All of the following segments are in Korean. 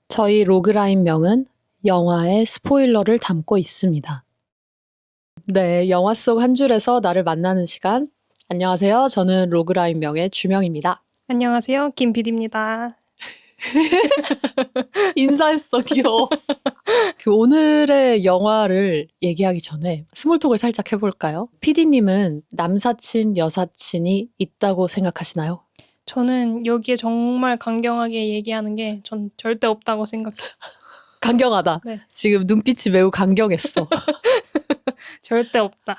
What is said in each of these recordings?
저희 로그라인 명은 영화의 스포일러를 담고 있습니다. 네, 영화 속 한 줄에서 나를 만나는 시간. 안녕하세요. 저는 로그라인 명의 주명입니다. 안녕하세요. 김PD입니다. 인사했어, 귀여워. 오늘의 영화를 얘기하기 전에 스몰톡을 살짝 해볼까요? PD님은 남사친, 여사친이 있다고 생각하시나요? 저는 여기에 정말 강경하게 얘기하는 게 전 절대 없다고 생각해요. 강경하다. 네. 지금 눈빛이 매우 강경했어. 절대 없다.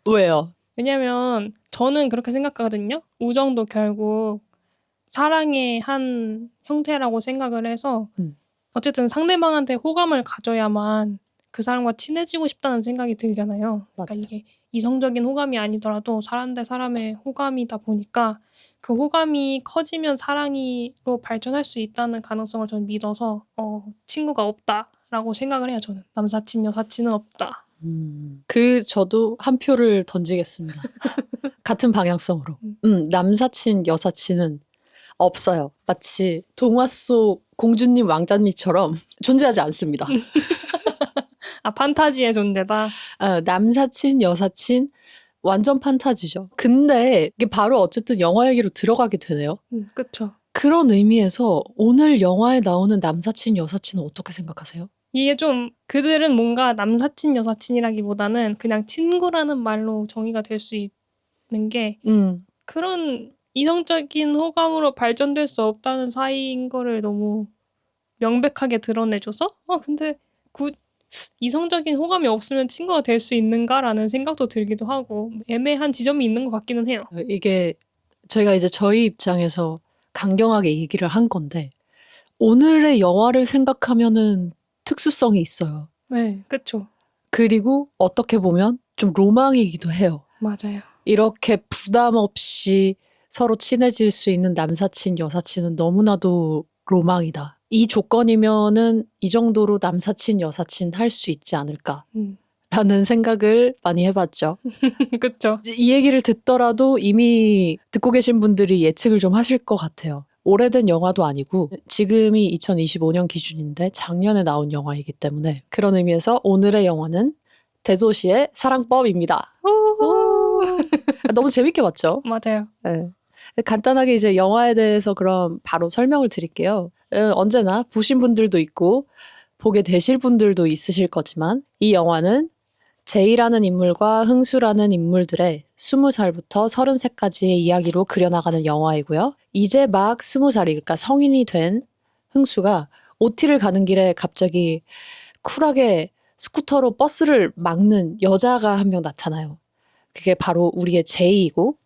왜요? 왜냐면 저는 그렇게 생각하거든요. 우정도 결국 사랑의 한 형태라고 생각을 해서 어쨌든 상대방한테 호감을 가져야만 그 사람과 친해지고 싶다는 생각이 들잖아요. 그러니까 맞아요. 이게 이성적인 호감이 아니더라도 사람 대 사람의 호감이다 보니까 그 호감이 커지면 사랑으로 발전할 수 있다는 가능성을 저는 믿어서 친구가 없다라고 생각을 해요. 저는 남사친, 여사친은 없다. 저도 한 표를 던지겠습니다. 같은 방향성으로. 남사친, 여사친은 없어요. 마치 동화 속 공주님, 왕자님처럼 존재하지 않습니다. 판타지의 존재다. 남사친, 여사친, 완전 판타지죠. 근데 이게 바로 어쨌든 영화 얘기로 들어가게 되네요. 그쵸. 그런 의미에서 오늘 영화에 나오는 남사친, 여사친은 어떻게 생각하세요? 이게 좀 그들은 뭔가 남사친, 여사친이라기보다는 그냥 친구라는 말로 정의가 될 수 있는 게 그런 이성적인 호감으로 발전될 수 없다는 사이인 거를 너무 명백하게 드러내줘서 근데 이성적인 호감이 없으면 친구가 될 수 있는가라는 생각도 들기도 하고 애매한 지점이 있는 것 같기는 해요. 이게 저희가 이제 저희 입장에서 강경하게 얘기를 한 건데 오늘의 영화를 생각하면은 특수성이 있어요. 네, 그쵸. 그리고 어떻게 보면 좀 로망이기도 해요. 맞아요. 이렇게 부담 없이 서로 친해질 수 있는 남사친, 여사친은 너무나도 로망이다. 이 조건이면은 이 정도로 남사친, 여사친 할 수 있지 않을까. 라는 생각을 많이 해봤죠. 그쵸. 이 얘기를 듣더라도 이미 듣고 계신 분들이 예측을 좀 하실 것 같아요. 오래된 영화도 아니고 지금이 2025년 기준인데 작년에 나온 영화이기 때문에 그런 의미에서 오늘의 영화는 대도시의 사랑법입니다. 너무 재밌게 봤죠? 맞아요. 네. 간단하게 이제 영화에 대해서 그럼 바로 설명을 드릴게요. 언제나 보신 분들도 있고 보게 되실 분들도 있으실 거지만 이 영화는 제이라는 인물과 흥수라는 인물들의 20살부터 33까지의 이야기로 그려나가는 영화이고요. 이제 막 20살이 그러니까 성인이 된 흥수가 OT를 가는 길에 갑자기 쿨하게 스쿠터로 버스를 막는 여자가 한 명 나타나요. 그게 바로 우리의 제이이고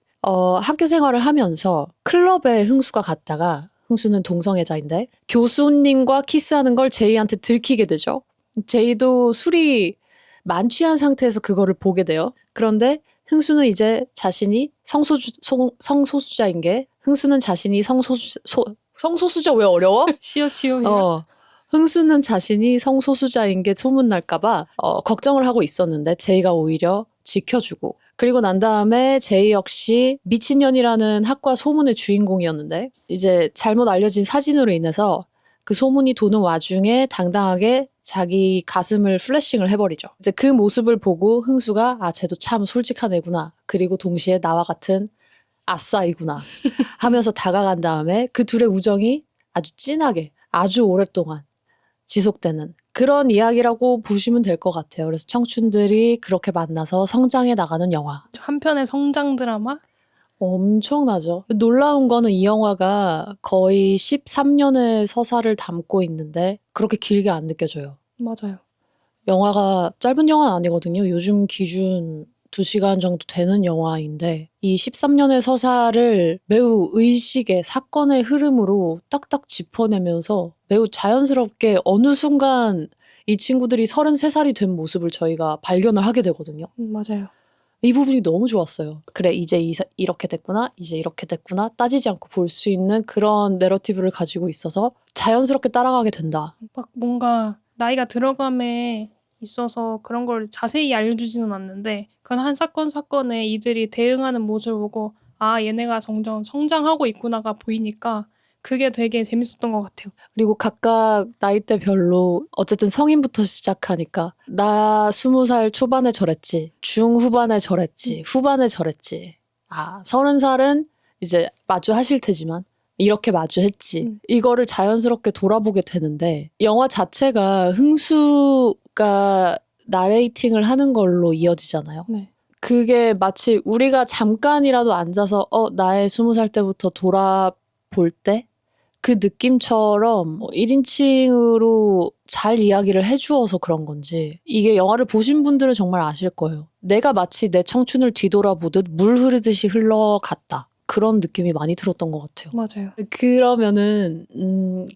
학교 생활을 하면서 클럽에 흥수가 갔다가 흥수는 동성애자인데 교수님과 키스하는 걸 제이한테 들키게 되죠. 제이도 술이 만취한 상태에서 그거를 보게 돼요. 그런데 흥수는 이제 자신이 성소수자인 게 흥수는 자신이 성소수자 왜 어려워? 시오. 흥수는 자신이 성소수자인 게 소문날까봐 걱정을 하고 있었는데 제이가 오히려 지켜주고 그리고 난 다음에 제이 역시 미친년이라는 학과 소문의 주인공이었는데 이제 잘못 알려진 사진으로 인해서 그 소문이 도는 와중에 당당하게 자기 가슴을 플래싱을 해버리죠. 이제 그 모습을 보고 흥수가 쟤도 참 솔직한 애구나. 그리고 동시에 나와 같은 아싸이구나 하면서 다가간 다음에 그 둘의 우정이 아주 진하게 아주 오랫동안 지속되는 그런 이야기라고 보시면 될 것 같아요. 그래서 청춘들이 그렇게 만나서 성장해 나가는 영화. 한편의 성장 드라마? 엄청나죠. 놀라운 거는 이 영화가 거의 13년의 서사를 담고 있는데 그렇게 길게 안 느껴져요. 맞아요. 영화가 짧은 영화는 아니거든요. 요즘 기준 2시간 정도 되는 영화인데 이 13년의 서사를 매우 의식의 사건의 흐름으로 딱딱 짚어내면서 매우 자연스럽게 어느 순간 이 친구들이 33살이 된 모습을 저희가 발견을 하게 되거든요. 맞아요. 이 부분이 너무 좋았어요. 그래 이제 이렇게 됐구나 이제 이렇게 됐구나 따지지 않고 볼 수 있는 그런 내러티브를 가지고 있어서 자연스럽게 따라가게 된다. 막 뭔가 나이가 들어감에 있어서 그런 걸 자세히 알려주지는 않는데 그건 한 사건에 이들이 대응하는 모습을 보고 얘네가 점점 성장하고 있구나가 보이니까 그게 되게 재밌었던 것 같아요. 그리고 각각 나이대별로 어쨌든 성인부터 시작하니까 나 20살 초반에 저랬지, 중후반에 저랬지, 후반에 저랬지. 30살은 이제 마주하실 테지만 이렇게 마주했지. 이거를 자연스럽게 돌아보게 되는데 영화 자체가 흥수가 나레이팅을 하는 걸로 이어지잖아요. 네. 그게 마치 우리가 잠깐이라도 앉아서 나의 20살 때부터 돌아볼 때 그 느낌처럼 1인칭으로 잘 이야기를 해주어서 그런 건지 이게 영화를 보신 분들은 정말 아실 거예요. 내가 마치 내 청춘을 뒤돌아보듯 물 흐르듯이 흘러갔다. 그런 느낌이 많이 들었던 것 같아요. 맞아요. 그러면은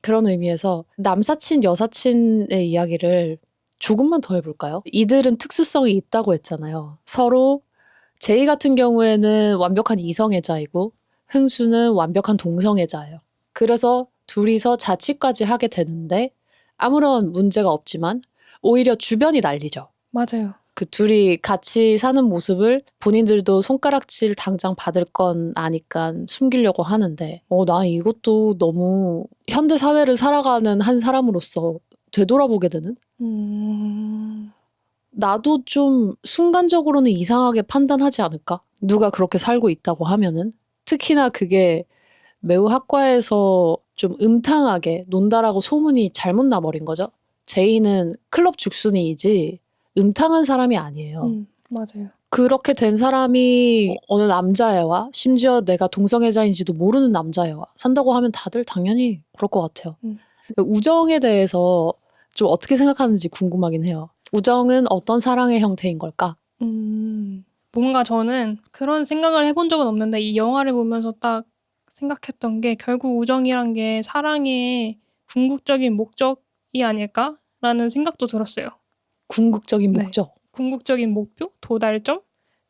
그런 의미에서 남사친, 여사친의 이야기를 조금만 더 해볼까요? 이들은 특수성이 있다고 했잖아요. 서로 제이 같은 경우에는 완벽한 이성애자이고 흥수는 완벽한 동성애자예요. 그래서 둘이서 자취까지 하게 되는데 아무런 문제가 없지만 오히려 주변이 난리죠. 맞아요. 그 둘이 같이 사는 모습을 본인들도 손가락질 당장 받을 건 아니까 숨기려고 하는데 나 이것도 너무 현대 사회를 살아가는 한 사람으로서 되돌아보게 되는? 나도 좀 순간적으로는 이상하게 판단하지 않을까? 누가 그렇게 살고 있다고 하면은. 특히나 그게 매우 학과에서 좀 음탕하게 논다라고 소문이 잘못 나버린 거죠. 제이는 클럽 죽순이이지 음탕한 사람이 아니에요. 맞아요. 그렇게 된 사람이 어느 남자애와 심지어 내가 동성애자인지도 모르는 남자애와 산다고 하면 다들 당연히 그럴 것 같아요. 우정에 대해서 좀 어떻게 생각하는지 궁금하긴 해요. 우정은 어떤 사랑의 형태인 걸까? 뭔가 저는 그런 생각을 해본 적은 없는데 이 영화를 보면서 딱 생각했던 게 결국 우정이란 게 사랑의 궁극적인 목적이 아닐까라는 생각도 들었어요. 궁극적인 목적? 궁극적인 목표? 도달점?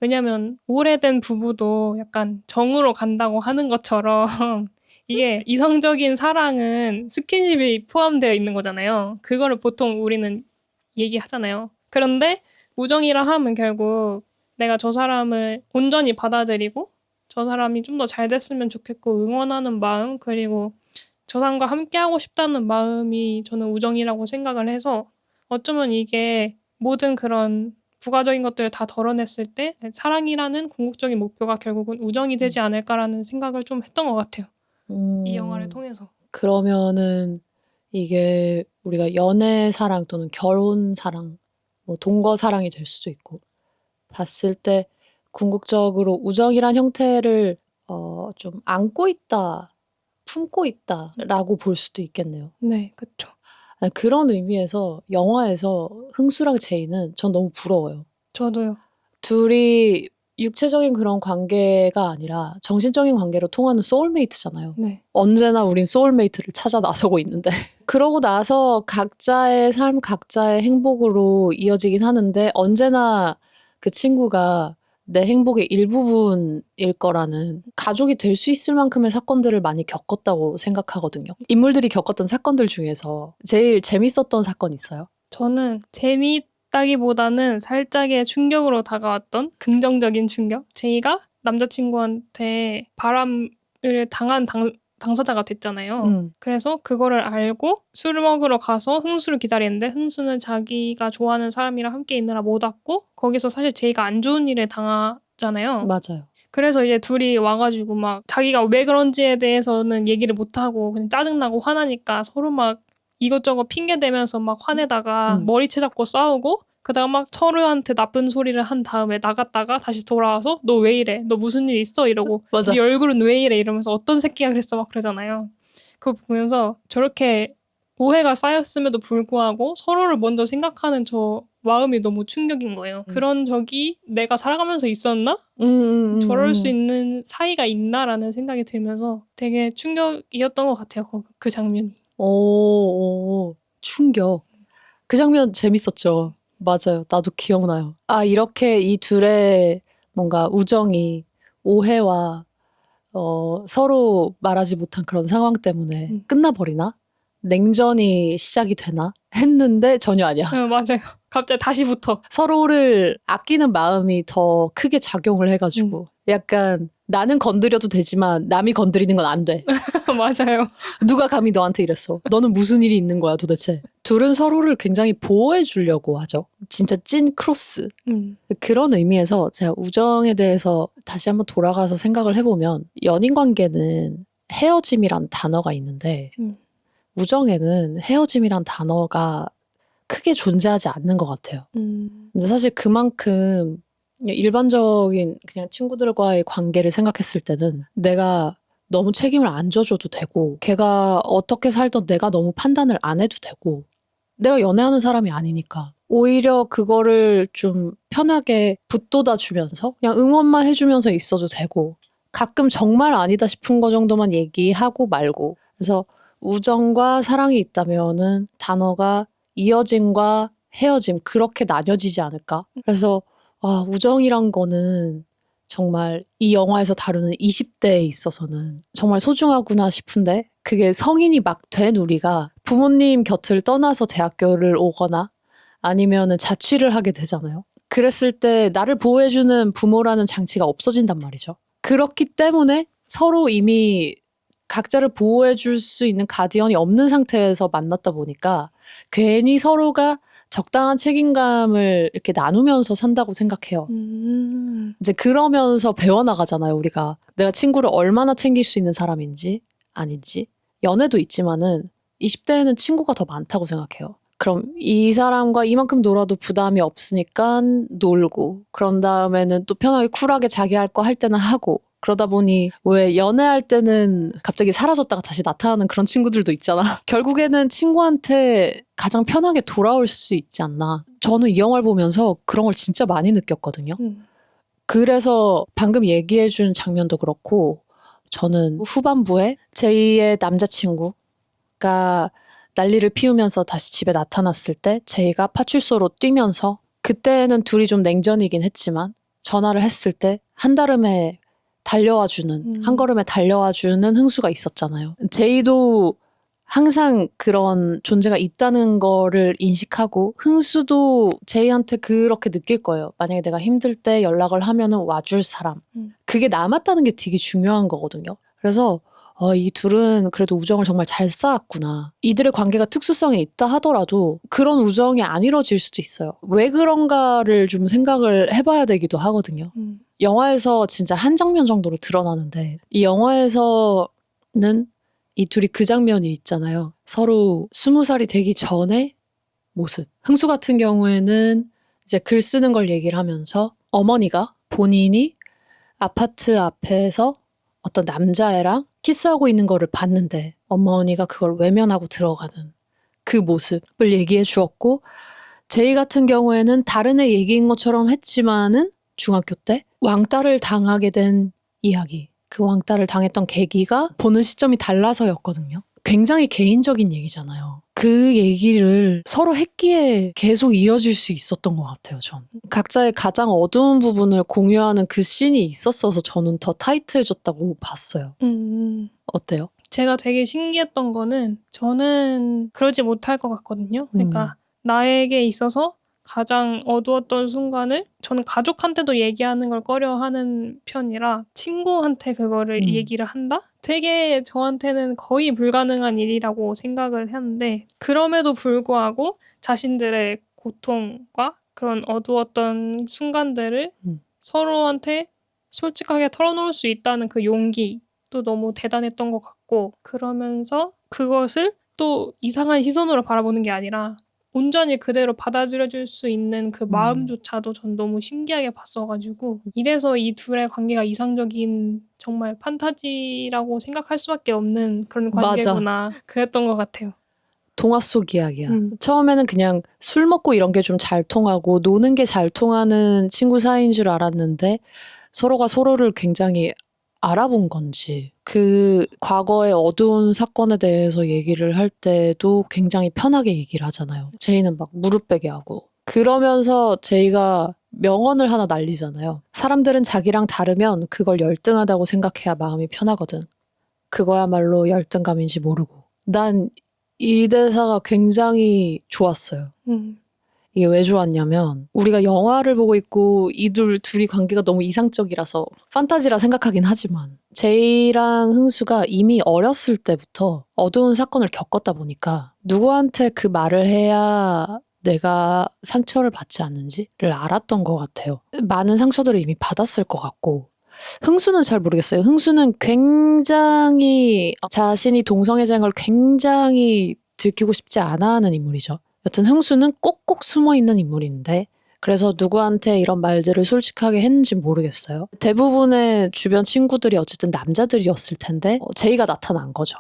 왜냐면 오래된 부부도 약간 정으로 간다고 하는 것처럼 이게 이성적인 사랑은 스킨십이 포함되어 있는 거잖아요. 그거를 보통 우리는 얘기하잖아요. 그런데 우정이라 하면 결국 내가 저 사람을 온전히 받아들이고 저 사람이 좀 더 잘 됐으면 좋겠고 응원하는 마음 그리고 저 사람과 함께하고 싶다는 마음이 저는 우정이라고 생각을 해서 어쩌면 이게 모든 그런 부가적인 것들을 다 덜어냈을 때 사랑이라는 궁극적인 목표가 결국은 우정이 되지 않을까라는 생각을 좀 했던 것 같아요. 이 영화를 통해서. 그러면은 이게 우리가 연애 사랑 또는 결혼 사랑, 뭐 동거 사랑이 될 수도 있고 봤을 때 궁극적으로 우정이란 형태를 좀 안고 있다, 품고 있다라고 볼 수도 있겠네요. 네, 그렇죠. 그런 의미에서 영화에서 흥수랑 제이는 전 너무 부러워요. 저도요. 둘이 육체적인 그런 관계가 아니라 정신적인 관계로 통하는 소울메이트잖아요. 네. 언제나 우린 소울메이트를 찾아 나서고 있는데 그러고 나서 각자의 삶, 각자의 행복으로 이어지긴 하는데 언제나 그 친구가 내 행복의 일부분일 거라는 가족이 될 수 있을 만큼의 사건들을 많이 겪었다고 생각하거든요. 인물들이 겪었던 사건들 중에서 제일 재밌었던 사건 있어요? 저는 재미있다기보다는 살짝의 충격으로 다가왔던 긍정적인 충격. 제이가 남자친구한테 바람을 당한 당사자가 됐잖아요. 그래서 그거를 알고 술을 먹으러 가서 흥수를 기다리는데 흥수는 자기가 좋아하는 사람이랑 함께 있느라 못 왔고 거기서 사실 제이가 안 좋은 일을 당하잖아요. 맞아요. 그래서 이제 둘이 와가지고 막 자기가 왜 그런지에 대해서는 얘기를 못하고 그냥 짜증나고 화나니까 서로 막 이것저것 핑계대면서 막 화내다가 머리채 잡고 싸우고 그다가 막 서로한테 나쁜 소리를 한 다음에 나갔다가 다시 돌아와서 너 왜 이래? 너 무슨 일 있어? 이러고 맞아. 네 얼굴은 왜 이래? 이러면서 어떤 새끼가 그랬어? 막 그러잖아요. 그거 보면서 저렇게 오해가 쌓였음에도 불구하고 서로를 먼저 생각하는 저 마음이 너무 충격인 거예요. 그런 적이 내가 살아가면서 있었나? 저럴 수 있는 사이가 있나라는 생각이 들면서 되게 충격이었던 것 같아요. 그 장면이. 오, 충격. 그 장면 재밌었죠. 맞아요. 나도 기억나요. 이렇게 이 둘의 뭔가 우정이 오해와 서로 말하지 못한 그런 상황 때문에 끝나버리나? 냉전이 시작이 되나? 했는데 전혀 아니야. 맞아요. 갑자기 다시 붙어. 서로를 아끼는 마음이 더 크게 작용을 해가지고 약간 나는 건드려도 되지만 남이 건드리는 건 안 돼. 맞아요. 누가 감히 너한테 이랬어. 너는 무슨 일이 있는 거야 도대체. 둘은 서로를 굉장히 보호해 주려고 하죠. 진짜 찐 크로스. 그런 의미에서 제가 우정에 대해서 다시 한번 돌아가서 생각을 해보면 연인 관계는 헤어짐이란 단어가 있는데 우정에는 헤어짐이란 단어가 크게 존재하지 않는 것 같아요. 근데 사실 그만큼 일반적인 그냥 친구들과의 관계를 생각했을 때는 내가 너무 책임을 안 져줘도 되고 걔가 어떻게 살던 내가 너무 판단을 안 해도 되고 내가 연애하는 사람이 아니니까 오히려 그거를 좀 편하게 붙돋아 주면서 그냥 응원만 해주면서 있어도 되고 가끔 정말 아니다 싶은 거 정도만 얘기하고 말고 그래서 우정과 사랑이 있다면은 단어가 이어짐과 헤어짐 그렇게 나뉘어지지 않을까. 그래서 우정이란 거는 정말 이 영화에서 다루는 20대에 있어서는 정말 소중하구나 싶은데 그게 성인이 막 된 우리가 부모님 곁을 떠나서 대학교를 오거나 아니면은 자취를 하게 되잖아요. 그랬을 때 나를 보호해주는 부모라는 장치가 없어진단 말이죠. 그렇기 때문에 서로 이미 각자를 보호해줄 수 있는 가디언이 없는 상태에서 만났다 보니까 괜히 서로가 적당한 책임감을 이렇게 나누면서 산다고 생각해요. 이제 그러면서 배워나가잖아요, 우리가. 내가 친구를 얼마나 챙길 수 있는 사람인지, 아닌지. 연애도 있지만은 20대에는 친구가 더 많다고 생각해요. 그럼 이 사람과 이만큼 놀아도 부담이 없으니까 놀고, 그런 다음에는 또 편하게 쿨하게 자기 할 거 할 때는 하고, 그러다 보니 왜 연애할 때는 갑자기 사라졌다가 다시 나타나는 그런 친구들도 있잖아. 결국에는 친구한테 가장 편하게 돌아올 수 있지 않나. 저는 이 영화를 보면서 그런 걸 진짜 많이 느꼈거든요. 그래서 방금 얘기해준 장면도 그렇고 저는 후반부에 제이의 남자친구가 난리를 피우면서 다시 집에 나타났을 때 제이가 파출소로 뛰면서 그때는 둘이 좀 냉전이긴 했지만 전화를 했을 때 한달음에 달려와주는 한 걸음에 달려와주는 흥수가 있었잖아요. 제이도 항상 그런 존재가 있다는 거를 인식하고 흥수도 제이한테 그렇게 느낄 거예요. 만약에 내가 힘들 때 연락을 하면은 와줄 사람. 그게 남았다는 게 되게 중요한 거거든요. 그래서 이 둘은 그래도 우정을 정말 잘 쌓았구나. 이들의 관계가 특수성이 있다 하더라도 그런 우정이 안 이루어질 수도 있어요. 왜 그런가를 좀 생각을 해봐야 되기도 하거든요. 영화에서 진짜 한 장면 정도로 드러나는데 이 영화에서는 이 둘이 그 장면이 있잖아요. 서로 20살이 되기 전의 모습. 흥수 같은 경우에는 이제 글 쓰는 걸 얘기를 하면서 어머니가 본인이 아파트 앞에서 어떤 남자애랑 키스하고 있는 거를 봤는데 어머니가 그걸 외면하고 들어가는 그 모습을 얘기해 주었고 제이 같은 경우에는 다른 애 얘기인 것처럼 했지만은 중학교 때 왕따를 당하게 된 이야기. 그 왕따를 당했던 계기가 보는 시점이 달라서였거든요. 굉장히 개인적인 얘기잖아요. 그 얘기를 서로 했기에 계속 이어질 수 있었던 것 같아요, 전. 각자의 가장 어두운 부분을 공유하는 그 씬이 있었어서 저는 더 타이트해졌다고 봤어요. 어때요? 제가 되게 신기했던 거는 저는 그러지 못할 것 같거든요. 그러니까 나에게 있어서 가장 어두웠던 순간을 저는 가족한테도 얘기하는 걸 꺼려하는 편이라 친구한테 그거를 얘기를 한다? 되게 저한테는 거의 불가능한 일이라고 생각을 했는데 그럼에도 불구하고 자신들의 고통과 그런 어두웠던 순간들을 서로한테 솔직하게 털어놓을 수 있다는 그 용기도 너무 대단했던 것 같고 그러면서 그것을 또 이상한 시선으로 바라보는 게 아니라 온전히 그대로 받아들여줄 수 있는 그 마음조차도 전 너무 신기하게 봤어가지고 이래서 이 둘의 관계가 이상적인 정말 판타지라고 생각할 수밖에 없는 그런 관계구나. 맞아. 그랬던 것 같아요. 동화 속 이야기야. 처음에는 그냥 술 먹고 이런 게 좀 잘 통하고 노는 게 잘 통하는 친구 사이인 줄 알았는데 서로가 서로를 굉장히 알아본 건지 그 과거의 어두운 사건에 대해서 얘기를 할 때도 굉장히 편하게 얘기를 하잖아요. 제이는 막 무릎 베게 하고 그러면서 제이가 명언을 하나 날리잖아요. 사람들은 자기랑 다르면 그걸 열등하다고 생각해야 마음이 편하거든. 그거야말로 열등감인지 모르고. 난 이 대사가 굉장히 좋았어요. 이게 왜 좋았냐면 우리가 영화를 보고 있고 이들 둘이 관계가 너무 이상적이라서 판타지라 생각하긴 하지만 제이랑 흥수가 이미 어렸을 때부터 어두운 사건을 겪었다 보니까 누구한테 그 말을 해야 내가 상처를 받지 않는지를 알았던 것 같아요. 많은 상처들을 이미 받았을 것 같고 흥수는 잘 모르겠어요. 흥수는 굉장히 자신이 동성애자인 걸 굉장히 들키고 싶지 않아 하는 인물이죠. 여튼 흥수는 꼭꼭 숨어있는 인물인데 그래서 누구한테 이런 말들을 솔직하게 했는지 모르겠어요. 대부분의 주변 친구들이 어쨌든 남자들이었을 텐데 제이가 나타난 거죠.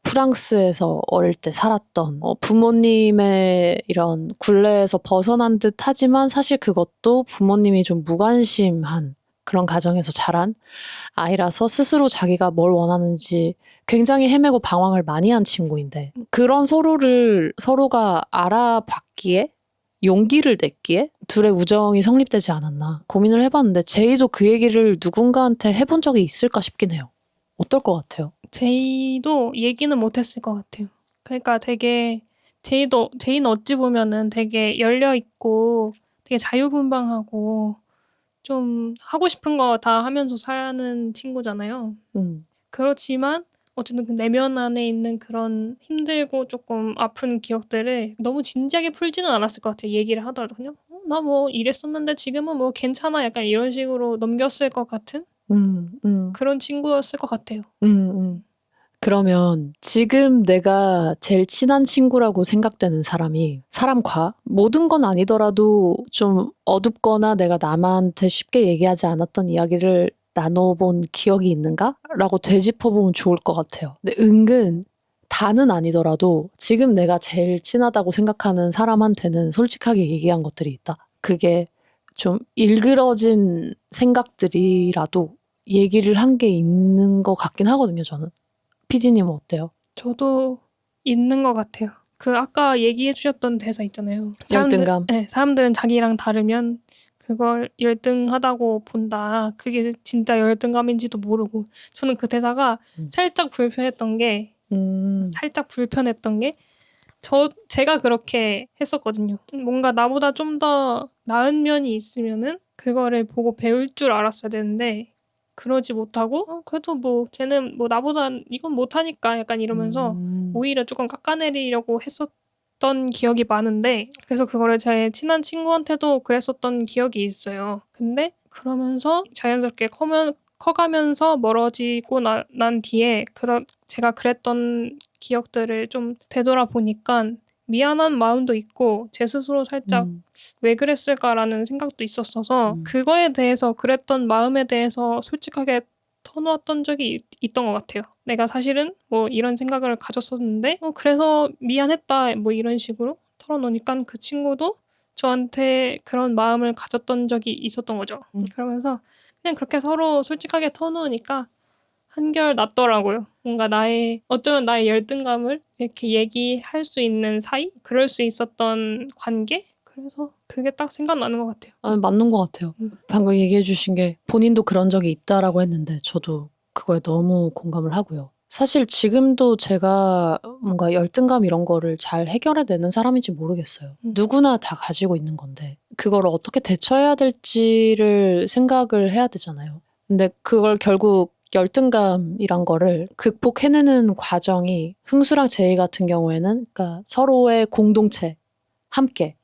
프랑스에서 어릴 때 살았던 부모님의 이런 굴레에서 벗어난 듯 하지만 사실 그것도 부모님이 좀 무관심한 그런 가정에서 자란 아이라서 스스로 자기가 뭘 원하는지 굉장히 헤매고 방황을 많이 한 친구인데 그런 서로가 알아봤기에 용기를 냈기에 둘의 우정이 성립되지 않았나 고민을 해봤는데 제이도 그 얘기를 누군가한테 해본 적이 있을까 싶긴 해요. 어떨 것 같아요? 제이도 얘기는 못했을 것 같아요. 그러니까 되게 제이는 어찌 보면은 되게 열려있고 되게 자유분방하고 좀 하고 싶은 거 다 하면서 사는 친구잖아요. 그렇지만 어쨌든 그 내면 안에 있는 그런 힘들고 조금 아픈 기억들을 너무 진지하게 풀지는 않았을 것 같아요. 얘기를 하더라도 그냥 나 뭐 이랬었는데 지금은 뭐 괜찮아 약간 이런 식으로 넘겼을 것 같은 그런 친구였을 것 같아요. 그러면 지금 내가 제일 친한 친구라고 생각되는 사람과 모든 건 아니더라도 좀 어둡거나 내가 남한테 쉽게 얘기하지 않았던 이야기를 나눠본 기억이 있는가? 라고 되짚어보면 좋을 것 같아요. 근데 은근 다는 아니더라도 지금 내가 제일 친하다고 생각하는 사람한테는 솔직하게 얘기한 것들이 있다. 그게 좀 일그러진 생각들이라도 얘기를 한 게 있는 것 같긴 하거든요, 저는. PD님은 어때요? 저도 있는 것 같아요. 그 아까 얘기해 주셨던 대사 있잖아요. 열등감. 네, 사람들은 자기랑 다르면 그걸 열등하다고 본다. 그게 진짜 열등감인지도 모르고. 저는 그 대사가 살짝 불편했던 게 제가 그렇게 했었거든요. 뭔가 나보다 좀 더 나은 면이 있으면은 그거를 보고 배울 줄 알았어야 되는데 그러지 못하고 그래도 뭐 쟤는 뭐 나보다 이건 못하니까 약간 이러면서 오히려 조금 깎아내리려고 했었던 기억이 많은데 그래서 그거를 제 친한 친구한테도 그랬었던 기억이 있어요. 근데 그러면서 자연스럽게 커가면서 멀어지고 난 뒤에 제가 그랬던 기억들을 좀 되돌아보니까 미안한 마음도 있고 제 스스로 살짝 왜 그랬을까라는 생각도 있었어서 그거에 대해서 그랬던 마음에 대해서 솔직하게 터놓았던 적이 있던 것 같아요. 내가 사실은 뭐 이런 생각을 가졌었는데 그래서 미안했다 뭐 이런 식으로 털어놓으니까 그 친구도 저한테 그런 마음을 가졌던 적이 있었던 거죠. 그러면서 그냥 그렇게 서로 솔직하게 터놓으니까 한결 낫더라고요. 뭔가 어쩌면 나의 열등감을 이렇게 얘기할 수 있는 사이? 그럴 수 있었던 관계? 그래서 그게 딱 생각나는 것 같아요. 맞는 것 같아요. 방금 얘기해 주신 게 본인도 그런 적이 있다라고 했는데 저도 그거에 너무 공감을 하고요. 사실 지금도 제가 뭔가 열등감 이런 거를 잘 해결해내는 사람인지 모르겠어요. 누구나 다 가지고 있는 건데 그걸 어떻게 대처해야 될지를 생각을 해야 되잖아요. 근데 그걸 결국 열등감이란 거를 극복해내는 과정이 흥수랑 제이 같은 경우에는 그러니까 서로의 공동체, 함께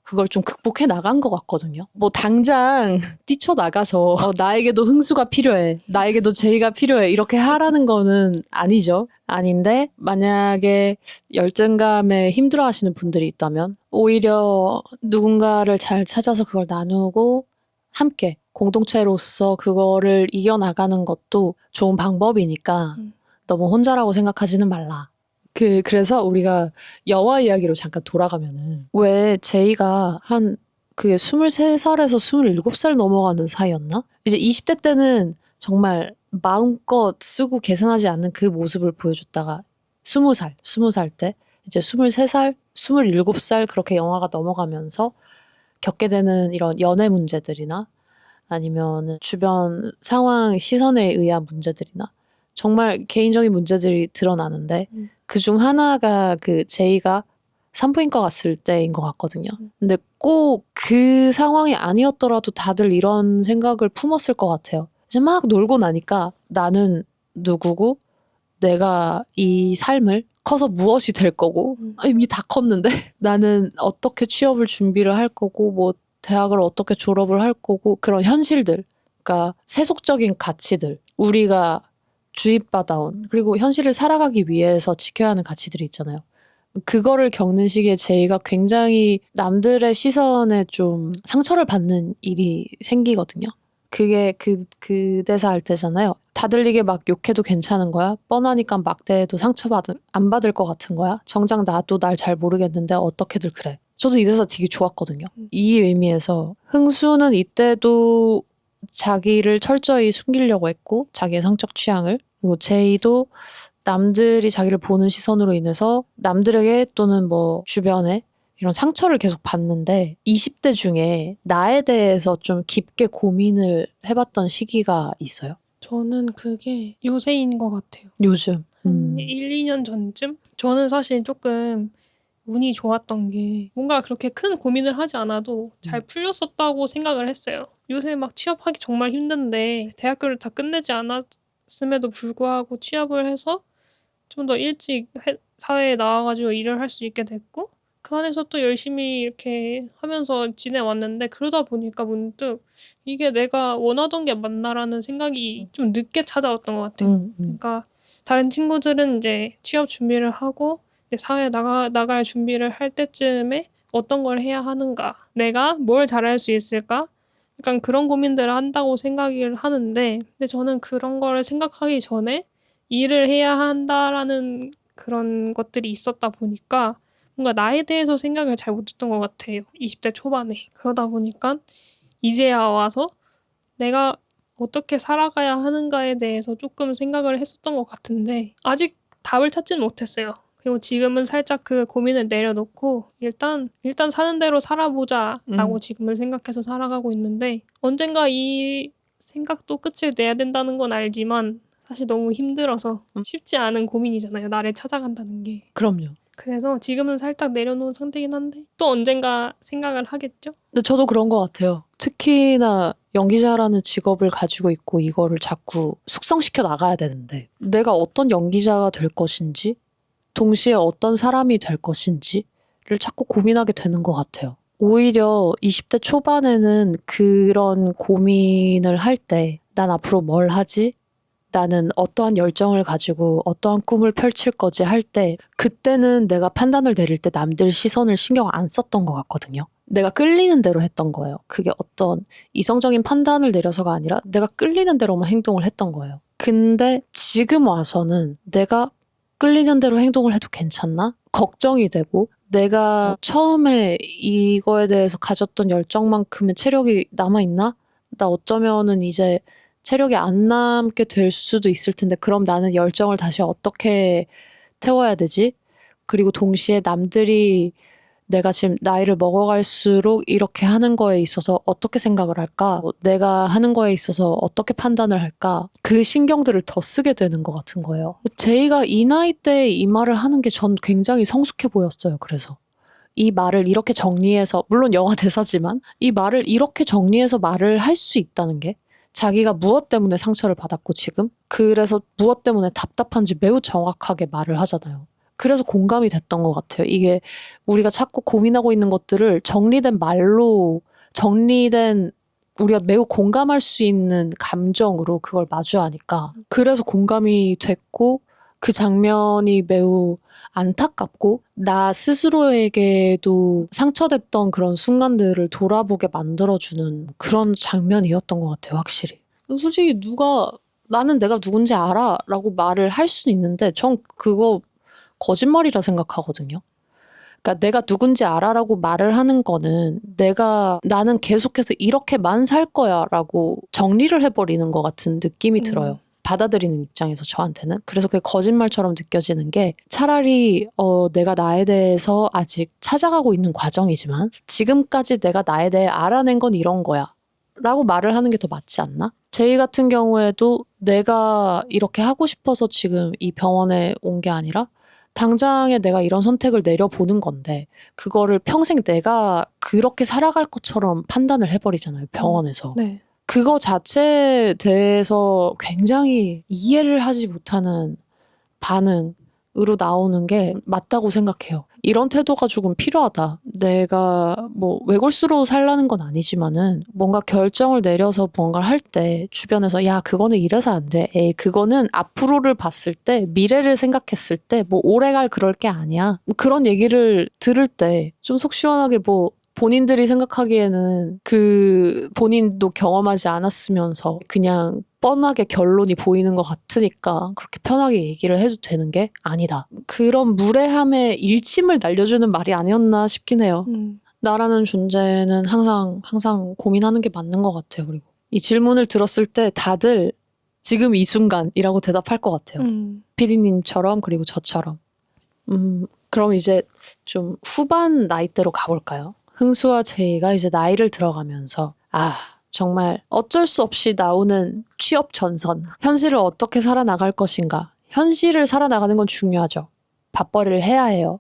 그걸 좀 극복해 나간 것 같거든요. 뭐 당장 뛰쳐나가서 나에게도 흥수가 필요해, 나에게도 제이가 필요해 이렇게 하라는 거는 아니죠. 아닌데 만약에 열등감에 힘들어하시는 분들이 있다면 오히려 누군가를 잘 찾아서 그걸 나누고 함께 공동체로서 그거를 이겨나가는 것도 좋은 방법이니까 너무 혼자라고 생각하지는 말라. 그래서 우리가 여와 이야기로 잠깐 돌아가면은 왜 제이가 그게 23살에서 27살 넘어가는 사이였나? 이제 20대 때는 정말 마음껏 쓰고 계산하지 않는 그 모습을 보여줬다가 20살 때 이제 23살, 27살 그렇게 영화가 넘어가면서 겪게 되는 이런 연애 문제들이나 아니면 주변 상황 시선에 의한 문제들이나 정말 개인적인 문제들이 드러나는데 그중 하나가 그 제이가 산부인과 갔을 때인 것 같거든요. 근데 꼭 그 상황이 아니었더라도 다들 이런 생각을 품었을 것 같아요. 이제 막 놀고 나니까 나는 누구고 내가 이 삶을 커서 무엇이 될 거고 이미 다 컸는데 나는 어떻게 취업을 준비를 할 거고 뭐 대학을 어떻게 졸업을 할 거고 그런 현실들 그러니까 세속적인 가치들 우리가 주입받아온 그리고 현실을 살아가기 위해서 지켜야 하는 가치들이 있잖아요. 그거를 겪는 시기에 제이가 굉장히 남들의 시선에 좀 상처를 받는 일이 생기거든요. 그게 그 대사 할 때잖아요. 다들 이게 막 욕해도 괜찮은 거야? 뻔하니까 막대해도 안 받을 것 같은 거야? 정작 나도 날 잘 모르겠는데 어떻게들 그래? 저도 이 대사 되게 좋았거든요. 이 의미에서 흥수는 이때도 자기를 철저히 숨기려고 했고 자기의 성적 취향을 그리고 제이도 남들이 자기를 보는 시선으로 인해서 남들에게 또는 뭐 주변에 이런 상처를 계속 받는데 20대 중에 나에 대해서 좀 깊게 고민을 해봤던 시기가 있어요? 저는 그게 요새인 것 같아요. 요즘. 1, 2년 전쯤? 저는 사실 조금 운이 좋았던 게 뭔가 그렇게 큰 고민을 하지 않아도 잘 풀렸었다고 생각을 했어요. 요새 막 취업하기 정말 힘든데 대학교를 다 끝내지 않았음에도 불구하고 취업을 해서 좀 더 일찍 사회에 나와가지고 일을 할 수 있게 됐고 그 안에서 또 열심히 이렇게 하면서 지내왔는데 그러다 보니까 문득 이게 내가 원하던 게 맞나라는 생각이 좀 늦게 찾아왔던 것 같아요. 그러니까 다른 친구들은 이제 취업 준비를 하고 이제 사회에 나갈 준비를 할 때쯤에 어떤 걸 해야 하는가, 내가 뭘 잘할 수 있을까? 약간 그런 고민들을 한다고 생각을 하는데 근데 저는 그런 거를 생각하기 전에 일을 해야 한다라는 그런 것들이 있었다 보니까 뭔가 나에 대해서 생각을 잘 못했던 것 같아요. 20대 초반에. 그러다 보니까 이제야 와서 내가 어떻게 살아가야 하는가에 대해서 조금 생각을 했었던 것 같은데 아직 답을 찾지는 못했어요. 그리고 지금은 살짝 그 고민을 내려놓고 일단 사는 대로 살아보자라고 지금을 생각해서 살아가고 있는데 언젠가 이 생각도 끝을 내야 된다는 건 알지만 사실 너무 힘들어서 쉽지 않은 고민이잖아요. 나를 찾아간다는 게. 그럼요. 그래서 지금은 살짝 내려놓은 상태긴 한데 또 언젠가 생각을 하겠죠? 근데 저도 그런 것 같아요. 특히나 연기자라는 직업을 가지고 있고 이거를 자꾸 숙성시켜 나가야 되는데 내가 어떤 연기자가 될 것인지 동시에 어떤 사람이 될 것인지를 자꾸 고민하게 되는 것 같아요. 오히려 20대 초반에는 그런 고민을 할 때 난 앞으로 뭘 하지? 나는 어떠한 열정을 가지고 어떠한 꿈을 펼칠 거지 할 때 그때는 내가 판단을 내릴 때 남들 시선을 신경 안 썼던 것 같거든요. 내가 끌리는 대로 했던 거예요. 그게 어떤 이성적인 판단을 내려서가 아니라 내가 끌리는 대로만 행동을 했던 거예요. 근데 지금 와서는 내가 끌리는 대로 행동을 해도 괜찮나? 걱정이 되고 내가 처음에 이거에 대해서 가졌던 열정만큼의 체력이 남아있나? 나 어쩌면은 이제 체력이 안 남게 될 수도 있을 텐데 그럼 나는 열정을 다시 어떻게 태워야 되지? 그리고 동시에 남들이 내가 지금 나이를 먹어갈수록 이렇게 하는 거에 있어서 어떻게 생각을 할까? 내가 하는 거에 있어서 어떻게 판단을 할까? 그 신경들을 더 쓰게 되는 것 같은 거예요. 제이가 이 나이 때 이 말을 하는 게 전 굉장히 성숙해 보였어요. 그래서 이 말을 이렇게 정리해서 물론 영화 대사지만 이 말을 이렇게 정리해서 말을 할 수 있다는 게 자기가 무엇 때문에 상처를 받았고 지금 그래서 무엇 때문에 답답한지 매우 정확하게 말을 하잖아요. 그래서 공감이 됐던 것 같아요. 이게 우리가 자꾸 고민하고 있는 것들을 정리된 말로 정리된 우리가 매우 공감할 수 있는 감정으로 그걸 마주하니까 그래서 공감이 됐고 그 장면이 매우 안타깝고 나 스스로에게도 상처됐던 그런 순간들을 돌아보게 만들어주는 그런 장면이었던 것 같아요. 확실히. 솔직히 나는 내가 누군지 알아 라고 말을 할 수는 있는데 전 그거 거짓말이라 생각하거든요. 그러니까 내가 누군지 알아라고 말을 하는 거는 나는 계속해서 이렇게만 살 거야 라고 정리를 해버리는 것 같은 느낌이 들어요. 받아들이는 입장에서 저한테는. 그래서 그게 거짓말처럼 느껴지는 게 차라리 내가 나에 대해서 아직 찾아가고 있는 과정이지만 지금까지 내가 나에 대해 알아낸 건 이런 거야 라고 말을 하는 게 더 맞지 않나? 제이 같은 경우에도 내가 이렇게 하고 싶어서 지금 이 병원에 온 게 아니라 당장에 내가 이런 선택을 내려보는 건데 그거를 평생 내가 그렇게 살아갈 것처럼 판단을 해버리잖아요. 병원에서. 네. 그거 자체에 대해서 굉장히 이해를 하지 못하는 반응으로 나오는 게 맞다고 생각해요. 이런 태도가 조금 필요하다. 내가 뭐 외골수로 살라는 건 아니지만은 뭔가 결정을 내려서 무언가를 할 때 주변에서 야 그거는 이래서 안 돼. 에이 그거는 앞으로를 봤을 때 미래를 생각했을 때 뭐 오래갈 그럴 게 아니야. 그런 얘기를 들을 때 좀 속 시원하게 뭐 본인들이 생각하기에는 그 본인도 경험하지 않았으면서 그냥 뻔하게 결론이 보이는 것 같으니까 그렇게 편하게 얘기를 해도 되는 게 아니다. 그런 무례함에 일침을 날려주는 말이 아니었나 싶긴 해요. 나라는 존재는 항상 고민하는 게 맞는 것 같아요. 그리고 이 질문을 들었을 때 다들 지금 이 순간이라고 대답할 것 같아요. 피디님처럼 그리고 저처럼. 그럼 이제 좀 후반 나이대로 가볼까요? 흥수와 제이가 이제 나이를 들어가면서 정말 어쩔 수 없이 나오는 취업 전선, 현실을 어떻게 살아나갈 것인가. 현실을 살아나가는 건 중요하죠. 밥벌이를 해야 해요.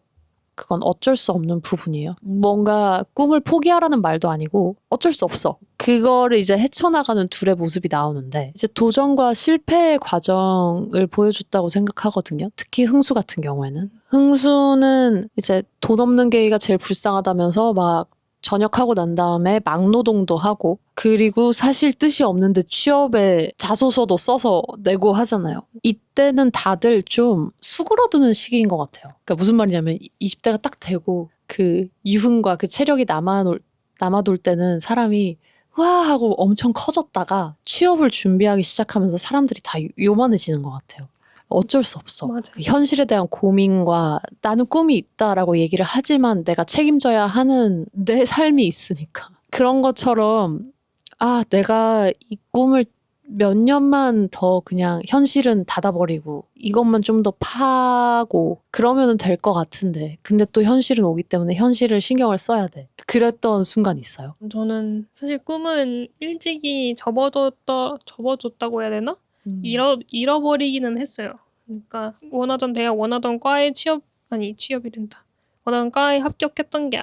그건 어쩔 수 없는 부분이에요. 뭔가 꿈을 포기하라는 말도 아니고 어쩔 수 없어. 그거를 이제 헤쳐나가는 둘의 모습이 나오는데 이제 도전과 실패의 과정을 보여줬다고 생각하거든요. 특히 흥수 같은 경우에는. 흥수는 이제 돈 없는 게이가 제일 불쌍하다면서 막 전역하고 난 다음에 막노동도 하고 그리고 사실 뜻이 없는데 취업에 자소서도 써서 내고 하잖아요. 이때는 다들 좀 수그러드는 시기인 것 같아요. 그러니까 무슨 말이냐면 20대가 딱 되고 그 유흥과 그 체력이 남아돌 때는 사람이 와 하고 엄청 커졌다가 취업을 준비하기 시작하면서 사람들이 다 요만해지는 것 같아요. 어쩔 수 없어. 그 현실에 대한 고민과 나는 꿈이 있다라고 얘기를 하지만 내가 책임져야 하는 내 삶이 있으니까. 그런 것처럼 내가 이 꿈을 몇 년만 더 그냥 현실은 닫아버리고 이것만 좀 더 파고 그러면 될 것 같은데 근데 또 현실은 오기 때문에 현실을 신경을 써야 돼. 그랬던 순간이 있어요. 저는 사실 꿈은 일찍이 접어줬다고 해야 되나? 잃어버리기는 했어요. 그러니까 원하던 대학, 원하던 과에 취업이란다. 원하던 과에 합격했던 게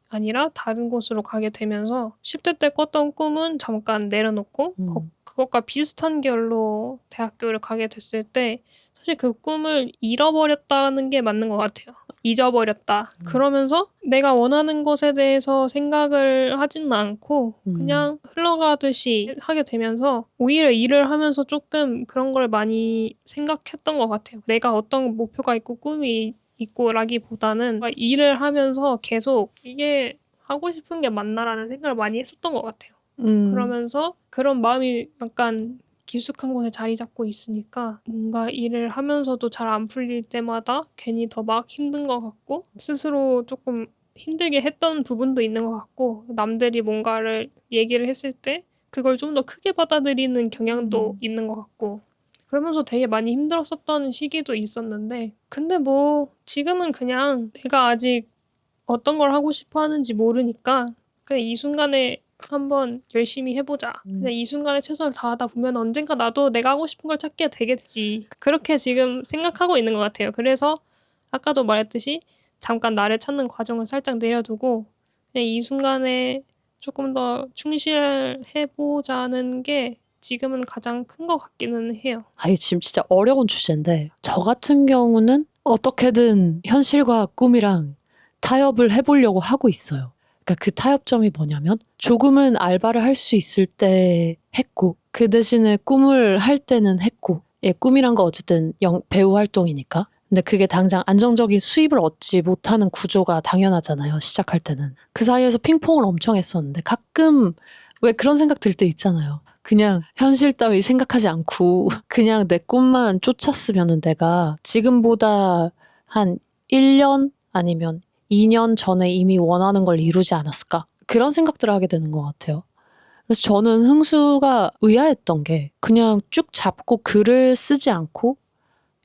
아니라 다른 곳으로 가게 되면서 10대 때 꿨던 꿈은 잠깐 내려놓고 그것과 비슷한 결로 대학교를 가게 됐을 때 사실 그 꿈을 잃어버렸다는 게 맞는 것 같아요. 잊어버렸다. 그러면서 내가 원하는 것에 대해서 생각을 하지는 않고 그냥 흘러가듯이 하게 되면서 오히려 일을 하면서 조금 그런 걸 많이 생각했던 것 같아요. 내가 어떤 목표가 있고 꿈이 있고 라기보다는 일을 하면서 계속 이게 하고 싶은 게 맞나라는 생각을 많이 했었던 것 같아요. 그러면서 그런 마음이 약간 깊숙한 곳에 자리 잡고 있으니까 뭔가 일을 하면서도 잘 안 풀릴 때마다 괜히 더 막 힘든 것 같고 스스로 조금 힘들게 했던 부분도 있는 것 같고 남들이 뭔가를 얘기를 했을 때 그걸 좀 더 크게 받아들이는 경향도 있는 것 같고 그러면서 되게 많이 힘들었었던 시기도 있었는데 근데 뭐 지금은 그냥 내가 아직 어떤 걸 하고 싶어 하는지 모르니까 그냥 이 순간에 한번 열심히 해보자. 그냥 이 순간에 최선을 다하다 보면 언젠가 나도 내가 하고 싶은 걸 찾게 되겠지. 그렇게 지금 생각하고 있는 것 같아요. 그래서 아까도 말했듯이 잠깐 나를 찾는 과정을 살짝 내려두고 그냥 이 순간에 조금 더 충실해보자는 게 지금은 가장 큰 것 같기는 해요. 이게 지금 진짜 어려운 주제인데 저 같은 경우는 어떻게든 현실과 꿈이랑 타협을 해보려고 하고 있어요. 그러니까 그 타협점이 뭐냐면 조금은 알바를 할 수 있을 때 했고 그 대신에 꿈을 할 때는 했고 꿈이란 거 어쨌든 배우 활동이니까 근데 그게 당장 안정적인 수입을 얻지 못하는 구조가 당연하잖아요. 시작할 때는. 그 사이에서 핑퐁을 엄청 했었는데 가끔 왜 그런 생각 들 때 있잖아요. 그냥 현실 따위 생각하지 않고 그냥 내 꿈만 쫓았으면 내가 지금보다 한 1년 아니면 2년 전에 이미 원하는 걸 이루지 않았을까? 그런 생각들을 하게 되는 것 같아요. 그래서 저는 흥수가 의아했던 게 그냥 쭉 잡고 글을 쓰지 않고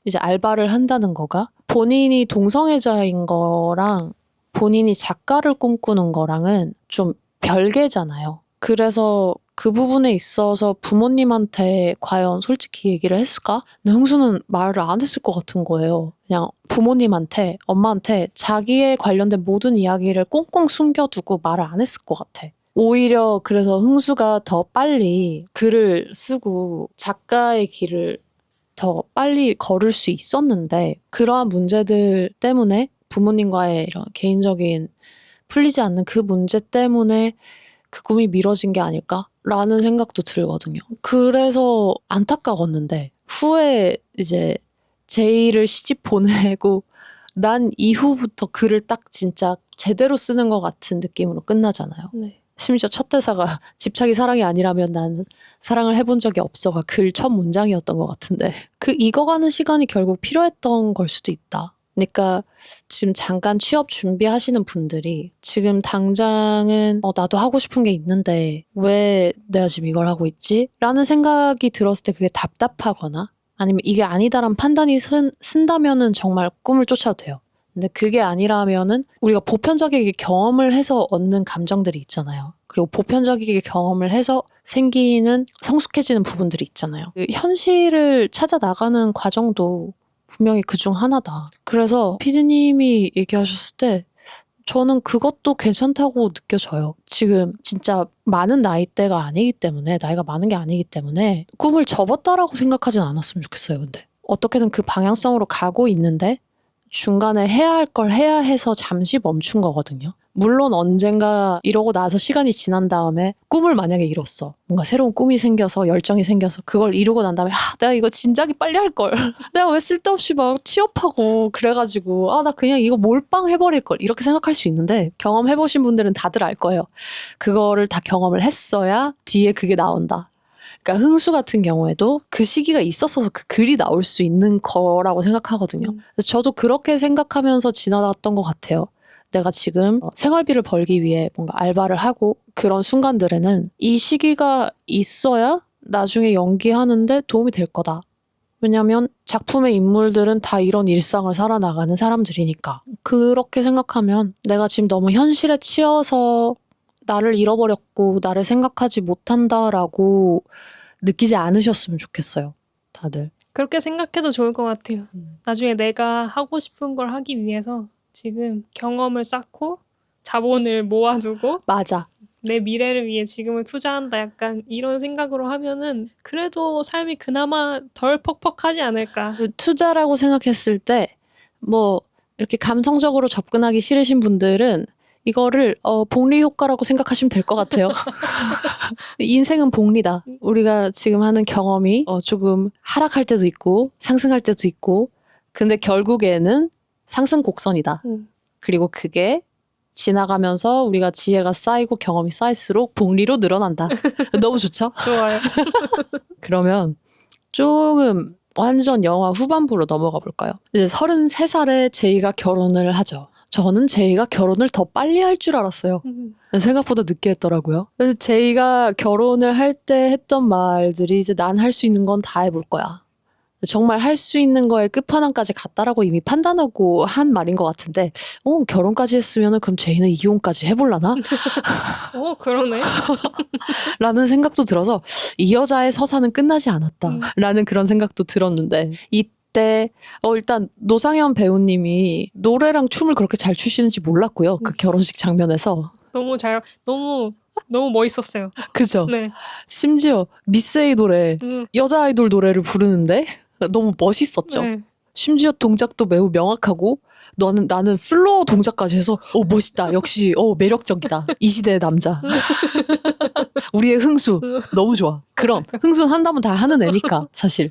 이제 알바를 한다는 거가 본인이 동성애자인 거랑 본인이 작가를 꿈꾸는 거랑은 좀 별개잖아요. 그래서 그 부분에 있어서 부모님한테 과연 솔직히 얘기를 했을까? 근데 흥수는 말을 안 했을 것 같은 거예요. 그냥 부모님한테, 엄마한테 자기에 관련된 모든 이야기를 꽁꽁 숨겨두고 말을 안 했을 것 같아. 오히려 그래서 흥수가 더 빨리 글을 쓰고 작가의 길을 더 빨리 걸을 수 있었는데 그러한 문제들 때문에 부모님과의 이런 개인적인 풀리지 않는 그 문제 때문에 그 꿈이 미뤄진 게 아닐까라는 생각도 들거든요. 그래서 안타까웠는데 후에 이제 제이를 시집 보내고 난 이후부터 글을 딱 진짜 제대로 쓰는 것 같은 느낌으로 끝나잖아요. 네. 심지어 첫 대사가 집착이 사랑이 아니라면 난 사랑을 해본 적이 없어가 글 첫 문장이었던 것 같은데 그 익어가는 시간이 결국 필요했던 걸 수도 있다. 그러니까 지금 잠깐 취업 준비하시는 분들이 지금 당장은 나도 하고 싶은 게 있는데 왜 내가 지금 이걸 하고 있지? 라는 생각이 들었을 때 그게 답답하거나 아니면 이게 아니다라는 판단이 쓴다면은 정말 꿈을 쫓아도 돼요. 근데 그게 아니라면은 우리가 보편적이게 경험을 해서 얻는 감정들이 있잖아요. 그리고 보편적이게 경험을 해서 생기는 성숙해지는 부분들이 있잖아요. 그 현실을 찾아 나가는 과정도 분명히 그중 하나다. 그래서 피디님이 얘기하셨을 때 저는 그것도 괜찮다고 느껴져요. 지금 진짜 많은 나이대가 아니기 때문에 나이가 많은 게 아니기 때문에 꿈을 접었다라고 생각하진 않았으면 좋겠어요. 근데 어떻게든 그 방향성으로 가고 있는데 중간에 해야 할 걸 해야 해서 잠시 멈춘 거거든요. 물론 언젠가 이러고 나서 시간이 지난 다음에 꿈을 만약에 이뤘어. 뭔가 새로운 꿈이 생겨서 열정이 생겨서 그걸 이루고 난 다음에 내가 이거 진작에 빨리 할 걸. 내가 왜 쓸데없이 막 취업하고 그래가지고 나 그냥 이거 몰빵 해버릴 걸 이렇게 생각할 수 있는데 경험해보신 분들은 다들 알 거예요. 그거를 다 경험을 했어야 뒤에 그게 나온다. 그러니까 흥수 같은 경우에도 그 시기가 있었어서 그 글이 나올 수 있는 거라고 생각하거든요. 그래서 저도 그렇게 생각하면서 지나갔던 것 같아요. 내가 지금 생활비를 벌기 위해 뭔가 알바를 하고 그런 순간들에는 이 시기가 있어야 나중에 연기하는데 도움이 될 거다. 왜냐하면 작품의 인물들은 다 이런 일상을 살아나가는 사람들이니까. 그렇게 생각하면 내가 지금 너무 현실에 치여서 나를 잃어버렸고 나를 생각하지 못한다라고 느끼지 않으셨으면 좋겠어요. 다들. 그렇게 생각해도 좋을 것 같아요. 나중에 내가 하고 싶은 걸 하기 위해서 지금 경험을 쌓고 자본을 모아두고 맞아. 내 미래를 위해 지금을 투자한다 약간 이런 생각으로 하면은 그래도 삶이 그나마 덜 퍽퍽하지 않을까. 투자라고 생각했을 때 뭐 이렇게 감성적으로 접근하기 싫으신 분들은 이거를 복리 효과라고 생각하시면 될 것 같아요. 인생은 복리다. 우리가 지금 하는 경험이 조금 하락할 때도 있고 상승할 때도 있고 근데 결국에는 상승 곡선이다. 그리고 그게 지나가면서 우리가 지혜가 쌓이고 경험이 쌓일수록 복리로 늘어난다. 너무 좋죠? 좋아요. 그러면 조금 완전 영화 후반부로 넘어가 볼까요? 이제 33살에 제이가 결혼을 하죠. 저는 제이가 결혼을 더 빨리 할 줄 알았어요. 생각보다 늦게 했더라고요. 그래서 제이가 결혼을 할 때 했던 말들이 이제 난 할 수 있는 건 다 해볼 거야. 정말 할 수 있는 거에 끝판왕까지 갔다라고 이미 판단하고 한 말인 것 같은데 결혼까지 했으면 그럼 제이는 이혼까지 해볼라나? 그러네. 라는 생각도 들어서 이 여자의 서사는 끝나지 않았다 라는 그런 생각도 들었는데 이때 일단 노상현 배우님이 노래랑 춤을 그렇게 잘 추시는지 몰랐고요. 그 결혼식 장면에서 너무 멋있었어요. 그죠? 네. 심지어 미스에이 노래 여자 아이돌 노래를 부르는데 너무 멋있었죠. 네. 심지어 동작도 매우 명확하고 나는 플로어 동작까지 해서 멋있다. 역시 매력적이다. 이 시대의 남자. 우리의 흥수 너무 좋아. 그럼 흥수는 한다면 다 하는 애니까 사실.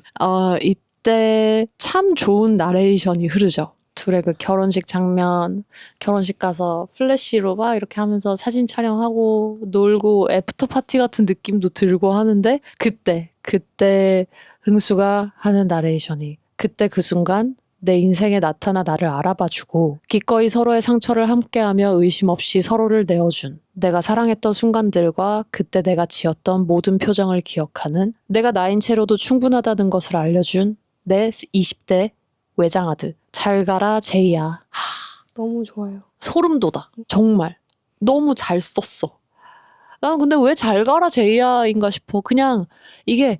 이때 참 좋은 나레이션이 흐르죠. 둘의 그 결혼식 장면, 결혼식 가서 플래시로 막 이렇게 하면서 사진 촬영하고 놀고 애프터 파티 같은 느낌도 들고 하는데 그때 흥수가 하는 나레이션이 그때 그 순간 내 인생에 나타나 나를 알아봐주고 기꺼이 서로의 상처를 함께하며 의심 없이 서로를 내어준 내가 사랑했던 순간들과 그때 내가 지었던 모든 표정을 기억하는 내가 나인 채로도 충분하다는 것을 알려준 내 20대 외장하드 잘 가라 제이야. 너무 좋아요. 소름 돋아. 정말 너무 잘 썼어. 난 근데 왜 잘 가라 제이야인가 싶어. 그냥 이게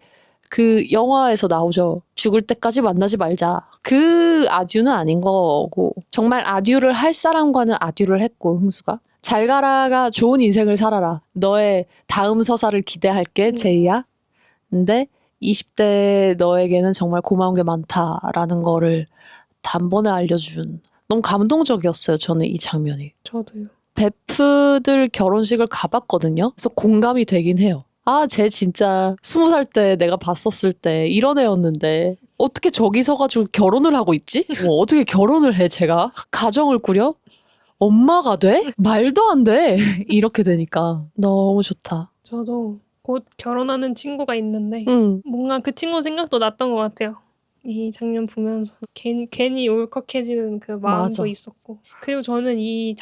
그 영화에서 나오죠. 죽을 때까지 만나지 말자. 그 아듀는 아닌 거고 정말 아듀를 할 사람과는 아듀를 했고 흥수가 잘 가라가 좋은 인생을 살아라. 너의 다음 서사를 기대할게 제이야. 근데 20대 너에게는 정말 고마운 게 많다라는 거를 단번에 알려준 너무 감동적이었어요. 저는 이 장면이. 저도요. 베프들 결혼식을 가봤거든요. 그래서 공감이 되긴 해요. 아, 쟤 진짜 20살 때 내가 봤었을 때 이런 애였는데 어떻게 저기 서가지고 결혼을 하고 있지? 어떻게 결혼을 해, 제가? 가정을 꾸려? 엄마가 돼? 말도 안 돼. 이렇게 되니까 너무 좋다. 저도 곧 결혼하는 친구가 있는데 응. 뭔가 그 친구 생각도 났던 것 같아요. 이 장면 보면서 괜히 울컥해지는 그 마음도 맞아. 있었고 그리고 저는 이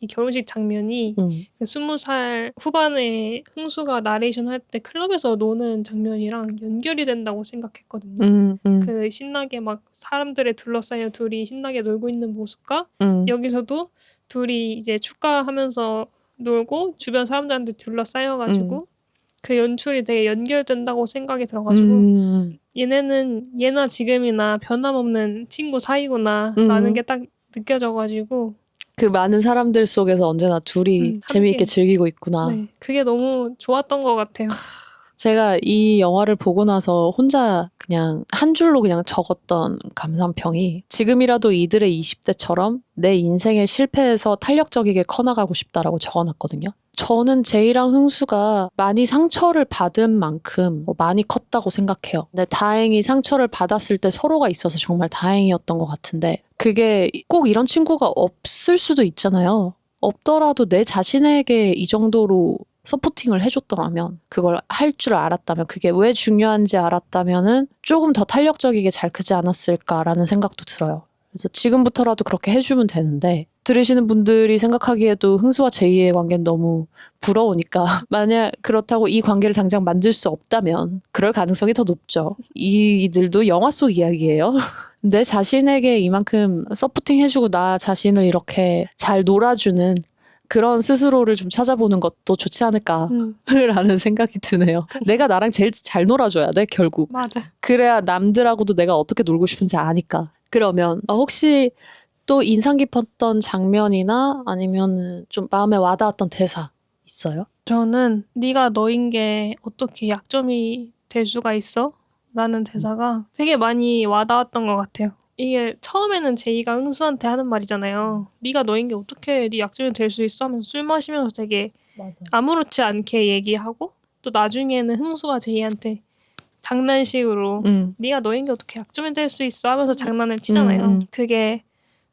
결혼식 장면이 응. 그 20살 후반에 흥수가 나레이션 할 때 클럽에서 노는 장면이랑 연결이 된다고 생각했거든요. 그 신나게 막 사람들에 둘러싸여 둘이 신나게 놀고 있는 모습과 여기서도 둘이 이제 축가하면서 놀고 주변 사람들한테 둘러싸여가지고 그 연출이 되게 연결된다고 생각이 들어가지고 얘네는 예나 지금이나 변함없는 친구 사이구나 라는 게 딱 느껴져가지고 그 많은 사람들 속에서 언제나 둘이 재미있게 함께. 즐기고 있구나. 네, 그게 너무 좋았던 것 같아요. 제가 이 영화를 보고 나서 혼자 그냥 한 줄로 그냥 적었던 감상평이 지금이라도 이들의 20대처럼 내 인생의 실패에서 탄력적이게 커나가고 싶다라고 적어놨거든요. 저는 제이랑 흥수가 많이 상처를 받은 만큼 많이 컸다고 생각해요. 근데 다행히 상처를 받았을 때 서로가 있어서 정말 다행이었던 것 같은데 그게 꼭 이런 친구가 없을 수도 있잖아요. 없더라도 내 자신에게 이 정도로 서포팅을 해줬더라면 그걸 할 줄 알았다면 그게 왜 중요한지 알았다면은 조금 더 탄력적이게 잘 크지 않았을까라는 생각도 들어요. 그래서 지금부터라도 그렇게 해주면 되는데 들으시는 분들이 생각하기에도 흥수와 제이의 관계는 너무 부러우니까 만약 그렇다고 이 관계를 당장 만들 수 없다면 그럴 가능성이 더 높죠. 이들도 영화 속 이야기예요. 내 자신에게 이만큼 서포팅 해주고 나 자신을 이렇게 잘 놀아주는 그런 스스로를 좀 찾아보는 것도 좋지 않을까라는 생각이 드네요. 내가 나랑 제일 잘 놀아줘야 돼, 결국. 맞아. 그래야 남들하고도 내가 어떻게 놀고 싶은지 아니까. 그러면 혹시 또 인상 깊었던 장면이나 아니면 좀 마음에 와닿았던 대사 있어요? 저는 네가 너인 게 어떻게 약점이 될 수가 있어? 라는 대사가 되게 많이 와닿았던 것 같아요. 이게 처음에는 제이가 흥수한테 하는 말이잖아요. 네가 너인 게 어떻게 네 약점이 될 수 있어? 하면서 술 마시면서 되게 아무렇지 않게 얘기하고 또 나중에는 흥수가 제이한테 장난식으로 네가 너인 게 어떻게 약점이 될 수 있어? 하면서 장난을 치잖아요. 그게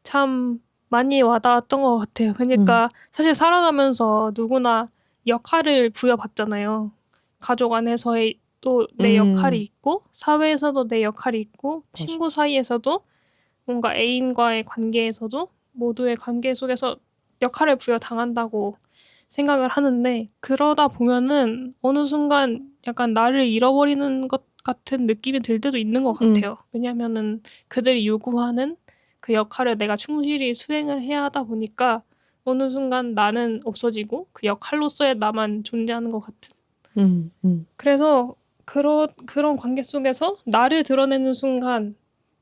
참 많이 와닿았던 것 같아요. 그러니까 사실 살아가면서 누구나 역할을 부여받잖아요. 가족 안에서의 또 내 역할이 있고 사회에서도 내 역할이 있고 친구 사이에서도 뭔가 애인과의 관계에서도 모두의 관계 속에서 역할을 부여당한다고 생각을 하는데 그러다 보면은 어느 순간 약간 나를 잃어버리는 것 같은 느낌이 들 때도 있는 것 같아요. 왜냐면은 그들이 요구하는 그 역할을 내가 충실히 수행을 해야 하다 보니까 어느 순간 나는 없어지고 그 역할로서의 나만 존재하는 것 같은. 그래서 그런 관계 속에서 나를 드러내는 순간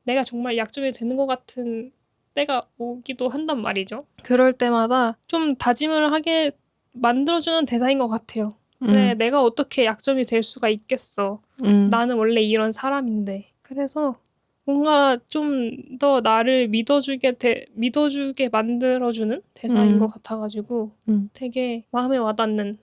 내가 정말 약점이 되는 것 같은 때가 오기도 한단 말이죠. 그럴 때마다 좀 다짐을 하게 만들어주는 대사인 것 같아요. 그래, 내가 어떻게 약점이 될 수가 있겠어. 나는 원래 이런 사람인데. 그래서 뭔가 좀 더 나를 믿어주게 만들어주는 대사인 것 같아가지고 되게 마음에 와닿는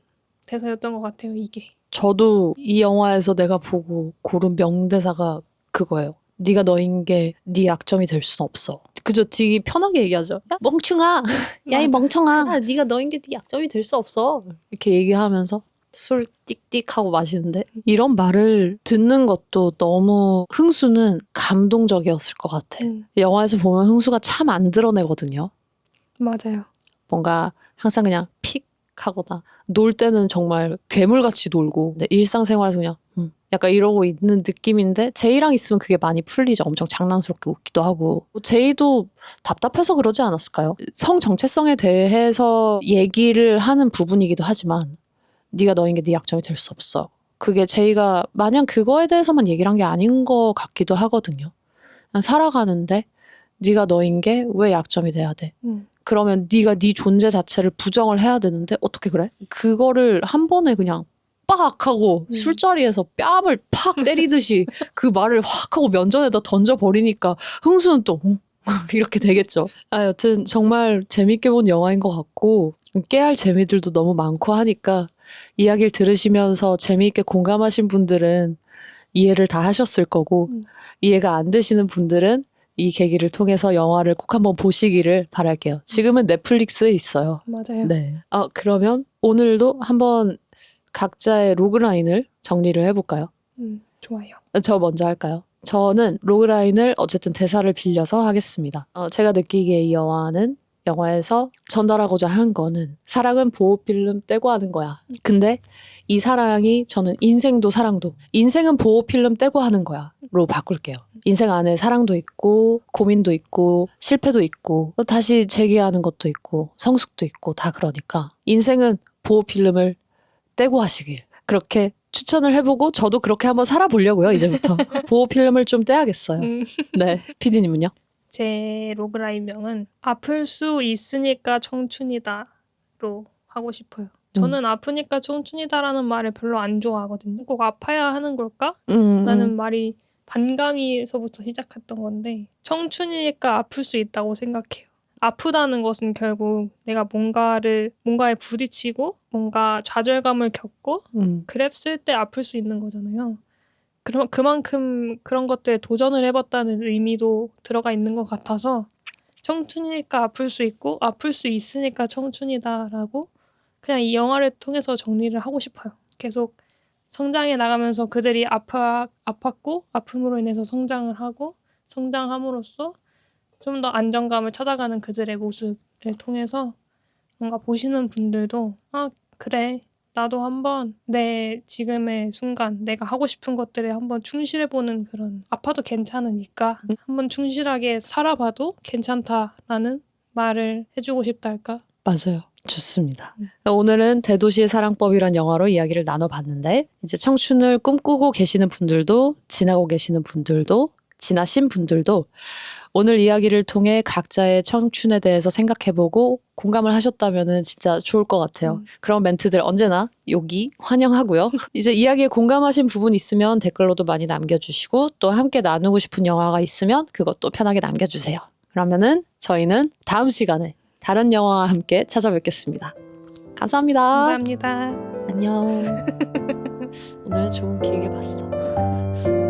대사였던 것 같아요, 이게. 저도 이 영화에서 내가 보고 고른 명대사가 그거예요. 네가 너인 게 네 약점이 될 순 없어. 그죠? 되게 편하게 얘기하죠. 야 멍충아, 야 이 멍청아, 야, 네가 너인 게 네 약점이 될 수 없어. 이렇게 얘기하면서 술 띡띡 하고 마시는데 이런 말을 듣는 것도 너무 흥수는 감동적이었을 것 같아. 영화에서 보면 흥수가 참 안 드러내거든요. 맞아요. 뭔가 항상 그냥 픽 하거나 놀 때는 정말 괴물같이 놀고 근데 일상생활에서 그냥 약간 이러고 있는 느낌인데 제이랑 있으면 그게 많이 풀리죠. 엄청 장난스럽게 웃기도 하고 제이도 답답해서 그러지 않았을까요? 성 정체성에 대해서 얘기를 하는 부분이기도 하지만 네가 너인 게 네 약점이 될 수 없어. 그게 제이가 마냥 그거에 대해서만 얘기를 한 게 아닌 것 같기도 하거든요. 그냥 살아가는데 네가 너인 게 왜 약점이 돼야 돼? 그러면 네가 네 존재 자체를 부정을 해야 되는데 어떻게 그래? 그거를 한 번에 그냥 빡 하고 술자리에서 뺨을 팍 때리듯이 그 말을 확 하고 면전에다 던져버리니까 흥수는 또 이렇게 되겠죠. 여튼 정말 재밌게 본 영화인 것 같고 깨알 재미들도 너무 많고 하니까 이야기를 들으시면서 재미있게 공감하신 분들은 이해를 다 하셨을 거고 이해가 안 되시는 분들은 이 계기를 통해서 영화를 꼭 한번 보시기를 바랄게요. 지금은 넷플릭스에 있어요. 맞아요. 네. 그러면 오늘도 한번 각자의 로그라인을 정리를 해볼까요? 좋아요. 저 먼저 할까요? 저는 로그라인을 어쨌든 대사를 빌려서 하겠습니다. 제가 느끼기에 이 영화에서 전달하고자 한 거는 사랑은 보호필름 떼고 하는 거야. 근데 이 사랑이 저는 인생도 사랑도 인생은 보호필름 떼고 하는 거야 로 바꿀게요. 인생 안에 사랑도 있고 고민도 있고 실패도 있고 또 다시 재기하는 것도 있고 성숙도 있고 다 그러니까 인생은 보호필름을 떼고 하시길 그렇게 추천을 해보고 저도 그렇게 한번 살아보려고요. 이제부터 보호필름을 좀 떼야겠어요. 네, PD님은요? 제 로그라인명은 아플 수 있으니까 청춘이다로 하고 싶어요. 저는 아프니까 청춘이다라는 말을 별로 안 좋아하거든요. 꼭 아파야 하는 걸까? 라는 말이 반감이서부터 시작했던 건데 청춘이니까 아플 수 있다고 생각해요. 아프다는 것은 결국 내가 뭔가에 부딪히고 뭔가 좌절감을 겪고 그랬을 때 아플 수 있는 거잖아요. 그럼 그만큼 그런 것들에 도전을 해봤다는 의미도 들어가 있는 것 같아서 청춘이니까 아플 수 있고 아플 수 있으니까 청춘이다라고 그냥 이 영화를 통해서 정리를 하고 싶어요. 계속 성장해 나가면서 그들이 아팠고 아픔으로 인해서 성장을 하고 성장함으로써 좀 더 안정감을 찾아가는 그들의 모습을 통해서 뭔가 보시는 분들도 그래 나도 한번 내 지금의 순간 내가 하고 싶은 것들에 한번 충실해보는 그런 아파도 괜찮으니까 한번 충실하게 살아봐도 괜찮다라는 말을 해주고 싶다 할까? 맞아요. 좋습니다. 오늘은 대도시의 사랑법이란 영화로 이야기를 나눠봤는데 이제 청춘을 꿈꾸고 계시는 분들도 지나고 계시는 분들도 지나신 분들도 오늘 이야기를 통해 각자의 청춘에 대해서 생각해보고 공감을 하셨다면 진짜 좋을 것 같아요. 그런 멘트들 언제나 여기 환영하고요. 이제 이야기에 공감하신 부분 있으면 댓글로도 많이 남겨주시고 또 함께 나누고 싶은 영화가 있으면 그것도 편하게 남겨주세요. 그러면은 저희는 다음 시간에 다른 영화와 함께 찾아뵙겠습니다. 감사합니다. 감사합니다. 안녕. 오늘은 좀 길게 봤어.